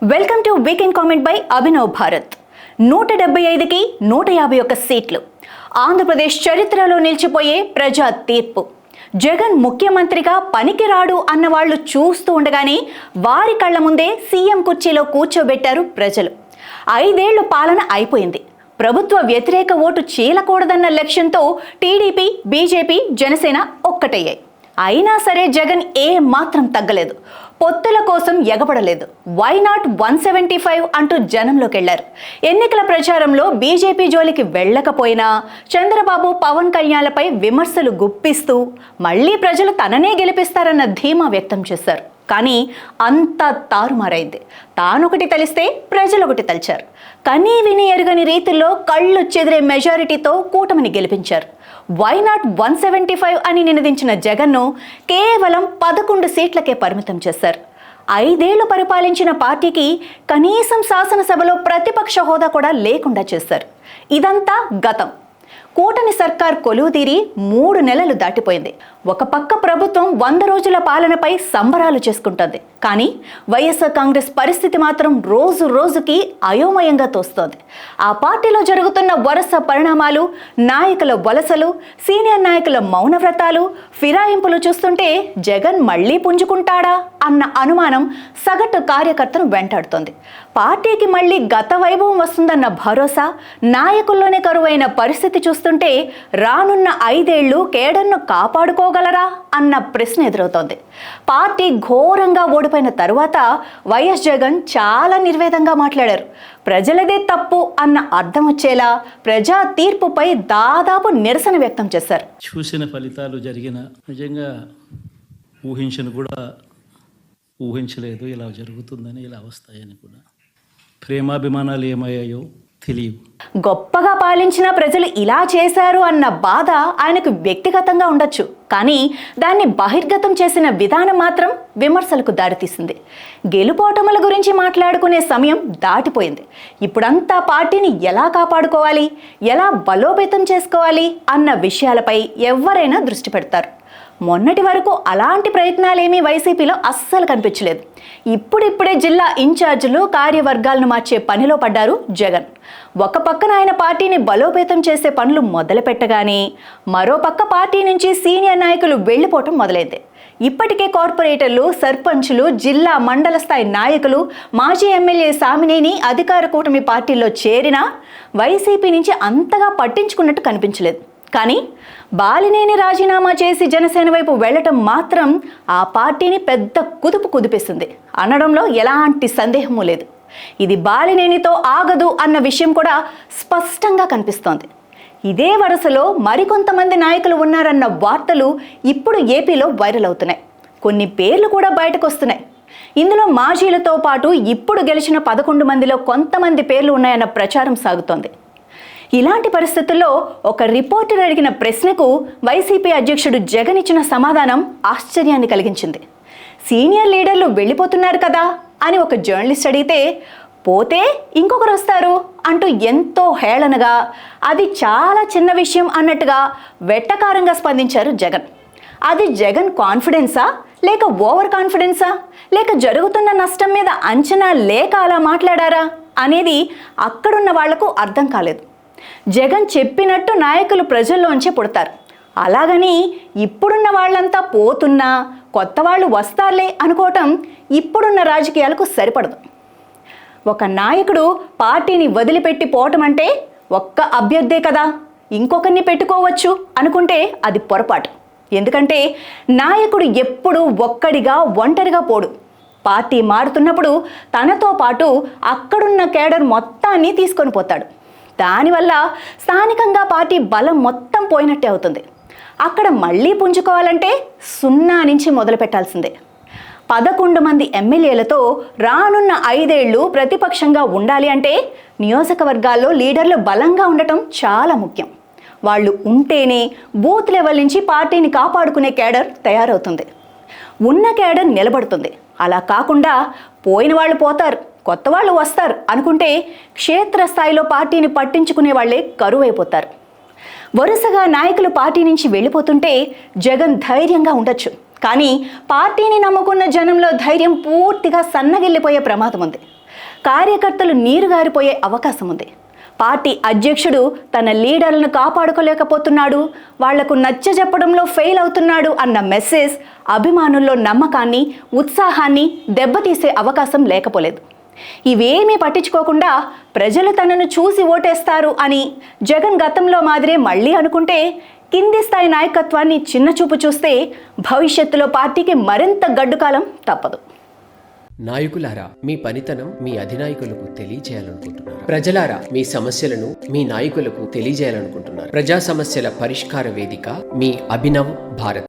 Welcome to weekend comment by Abhinav Bharat. 175కి 151 సీట్లు. ఆంధ్రప్రదేశ్ చరిత్రలో నిలిచిపోయే ప్రజా తీర్పు. జగన్ ముఖ్యమంత్రిగా పనికిరాడు అన్న వాళ్ళు చూస్తూ ఉండగానే వారి కళ్ళ ముందే సీఎం కుర్చీలో కూర్చోబెట్టారు ప్రజలు. 5 ఏళ్ల పాలన అయిపోయింది. ప్రభుత్వ వ్యతిరేక ఓటు చీలకూడదన్న లక్ష్యంతో టీడీపీ, బీజేపీ, జనసేన ఒక్కటయ్యాయి. అయినా సరే జగన్ మాత్రం తగ్గలేదు. పొత్తుల కోసం ఎగబడలేదు. వై నాట్ 175 అంటూ జనంలోకి వెళ్లారు. ఎన్నికల ప్రచారంలో బీజేపీ జోలికి వెళ్ళకపోయినా చంద్రబాబు, పవన్ కళ్యాణ్లపై విమర్శలు గుప్పిస్తూ మళ్లీ ప్రజలు తననే గెలిపిస్తారన్న ధీమా వ్యక్తం చేశారు. కానీ అంతా తారుమారైంది. తానొకటి తలిస్తే ప్రజలొకటి తలిచారు. కనీ విని ఎరుగని రీతిలో కళ్ళు చెదిరే మెజారిటీతో కూటమిని గెలిపించారు. వై నాట్ 175 అని నినదించిన జగన్ను కేవలం 11 సీట్లకే పరిమితం చేశారు. 5 ఏళ్లు పరిపాలించిన పార్టీకి కనీసం శాసనసభలో ప్రతిపక్ష హోదా కూడా లేకుండా చేశారు. ఇదంతా గతం. కూటమి సర్కార్ కొలువుదీరి 3 నెలలు దాటిపోయింది. ఒక పక్క ప్రభుత్వం 100 రోజుల పాలనపై సంబరాలు చేసుకుంటోంది. కానీ వైఎస్ఆర్ కాంగ్రెస్ పరిస్థితి మాత్రం రోజు రోజుకి అయోమయంగా తోస్తోంది. ఆ పార్టీలో జరుగుతున్న వరుస పరిణామాలు, నాయకుల వలసలు, సీనియర్ నాయకుల మౌనవ్రతాలు, ఫిరాయింపులు చూస్తుంటే జగన్ మళ్లీ పుంజుకుంటాడా అన్న అనుమానం సగటు కార్యకర్తను వెంటాడుతోంది. పార్టీకి మళ్లీ గత వైభవం వస్తుందన్న భరోసా నాయకుల్లోనే కరువైన పరిస్థితి చూస్తుంటే రానున్న 5 ఏళ్లు కేడర్ను కాపాడుకోగలరా అన్న ప్రశ్న ఎదురవుతోంది. పార్టీ ఘోరంగా ఓడిపోయిన తరువాత వైఎస్ జగన్ చాలా నిర్వేదంగా మాట్లాడారు. ప్రజలదే తప్పు అన్న అర్థం వచ్చేలా ప్రజా తీర్పుపై దాదాపు నిరసన వ్యక్తం చేశారు. చూసిన ఫలితాలు జరిగిన నిజంగా ఊహించలేదు ఇలా జరుగుతుందని, ఇలా వస్తాయని కూడా. ప్రేమాభిమానాలు ఏమయ్యాయో తెలియవు. గొప్పగా పాలించిన ప్రజలు ఇలా చేశారు అన్న బాధ ఆయనకు వ్యక్తిగతంగా ఉండొచ్చు. కానీ దాన్ని బహిర్గతం చేసిన విధానం మాత్రం విమర్శలకు దారితీసింది. గెలుపోటముల గురించి మాట్లాడుకునే సమయం దాటిపోయింది. ఇప్పుడంతా పార్టీని ఎలా కాపాడుకోవాలి, ఎలా బలోపేతం చేసుకోవాలి అన్న విషయాలపై ఎవరైనా దృష్టి పెడతారు. మొన్నటి వరకు అలాంటి ప్రయత్నాలేమీ వైసీపీలో అస్సలు కనిపించలేదు. ఇప్పుడిప్పుడే జిల్లా ఇన్ఛార్జీలు, కార్యవర్గాలను మార్చే పనిలో పడ్డారు జగన్. ఒక పక్కన ఆయన పార్టీని బలోపేతం చేసే పనులు మొదలు పెట్టగానే మరో పక్క పార్టీ నుంచి సీనియర్ నాయకులు వెళ్లిపోవటం మొదలైంది. ఇప్పటికే కార్పొరేటర్లు, సర్పంచులు, జిల్లా మండల స్థాయి నాయకులు, మాజీ ఎమ్మెల్యే సామినేని అధికార కూటమి పార్టీల్లో చేరినా వైసీపీ నుంచి అంతగా పట్టించుకున్నట్టు కనిపించలేదు. కానీ బాలినేని రాజీనామా చేసి జనసేన వైపు వెళ్లటం మాత్రం ఆ పార్టీని పెద్ద కుదిపేస్తుంది అనడంలో ఎలాంటి సందేహమూ లేదు. ఇది బాలినేనితో ఆగదు అన్న విషయం కూడా స్పష్టంగా కనిపిస్తోంది. ఇదే వరుసలో మరికొంతమంది నాయకులు ఉన్నారన్న వార్తలు ఇప్పుడు ఏపీలో వైరల్ అవుతున్నాయి. కొన్ని పేర్లు కూడా బయటకు వస్తున్నాయి. ఇందులో మాజీలతో పాటు ఇప్పుడు గెలిచిన 11 మందిలో కొంతమంది పేర్లు ఉన్నాయన్న ప్రచారం సాగుతోంది. ఇలాంటి పరిస్థితుల్లో ఒక రిపోర్టర్ అడిగిన ప్రశ్నకు వైసీపీ అధ్యక్షుడు జగన్ ఇచ్చిన సమాధానం ఆశ్చర్యాన్ని కలిగించింది. సీనియర్ లీడర్లు వెళ్ళిపోతున్నారు కదా అని ఒక జర్నలిస్ట్ అడిగితే, పోతే ఇంకొకరు వస్తారు అంటూ ఎంతో హేళనగా, అది చాలా చిన్న విషయం అన్నట్టుగా వెట్టకారంగా స్పందించారు జగన్. అది జగన్ కాన్ఫిడెన్సా, లేక ఓవర్ కాన్ఫిడెన్సా, లేక జరుగుతున్న నష్టం మీద అంచనా లేక అలా మాట్లాడారా అనేది అక్కడున్న వాళ్లకు అర్థం కాలేదు. జగన్ చెప్పినట్టు నాయకులు ప్రజల్లోంచే పుడతారు. అలాగని ఇప్పుడున్న వాళ్ళంతా పోతున్నా కొత్త వాళ్ళు వస్తారులే అనుకోవటం ఇప్పుడున్న రాజకీయాలకు సరిపడదు. ఒక నాయకుడు పార్టీని వదిలిపెట్టి పోవటం అంటే ఒక్క అభ్యర్థే కదా, ఇంకొకరిని పెట్టుకోవచ్చు అనుకుంటే అది పొరపాటు. ఎందుకంటే నాయకుడు ఎప్పుడూ ఒక్కడిగా, ఒంటరిగా పోడు. పార్టీ మారుతున్నప్పుడు తనతో పాటు అక్కడున్న కేడర్ మొత్తాన్ని తీసుకొని పోతాడు. దానివల్ల స్థానికంగా పార్టీ బలం మొత్తం పోయినట్టే అవుతుంది. అక్కడ మళ్ళీ పుంజుకోవాలంటే 0 నుంచి మొదలు పెట్టాల్సిందే. 11 మంది ఎమ్మెల్యేలతో రానున్న 5 ఏళ్లు ప్రతిపక్షంగా ఉండాలి అంటే నియోజకవర్గాల్లో లీడర్లు బలంగా ఉండటం చాలా ముఖ్యం. వాళ్ళు ఉంటేనే బూత్ లెవెల్ నుంచి పార్టీని కాపాడుకునే కేడర్ తయారవుతుంది. ఉన్న కేడర్ నిలబడుతుంది. అలా కాకుండా పోయిన వాళ్ళు పోతారు, కొత్త వాళ్ళు వస్తారు అనుకుంటే క్షేత్రస్థాయిలో పార్టీని పట్టించుకునే వాళ్లే కరువైపోతారు. వరుసగా నాయకులు పార్టీ నుంచి వెళ్ళిపోతుంటే జగన్ ధైర్యంగా ఉండొచ్చు. కానీ పార్టీని నమ్ముకున్న జనంలో ధైర్యం పూర్తిగా సన్నగిల్లిపోయే ప్రమాదం ఉంది. కార్యకర్తలు నీరుగారిపోయే అవకాశం ఉంది. పార్టీ అధ్యక్షుడు తన లీడర్లను కాపాడుకోలేకపోతున్నాడు, వాళ్లకు నచ్చజెప్పడంలో ఫెయిల్ అవుతున్నాడు అన్న మెసేజ్ అభిమానుల్లో నమ్మకాన్ని, ఉత్సాహాన్ని దెబ్బతీసే అవకాశం లేకపోలేదు. ఇవేమీ పట్టించుకోకుండా ప్రజలు తనను చూసి ఓటేస్తారు అని జగన్ గతంలో మాదిరే మళ్ళీ అనుకుంటే, కింది స్థాయి నాయకత్వాన్ని చిన్నచూపు చూస్తే భవిష్యత్తులో పార్టీకి మరింత గడ్డుకాలం తప్పదు. నాయకులారా, మీ పనితనం మీ అధినాయకులకు తెలియజేయాలనుకుంటున్నారు. ప్రజలారా, మీ సమస్యలను మీ నాయకులకు తెలియజేయాలనుకుంటున్నారు. ప్రజా సమస్యల పరిష్కార వేదిక మీ అభినవ్ భారత్.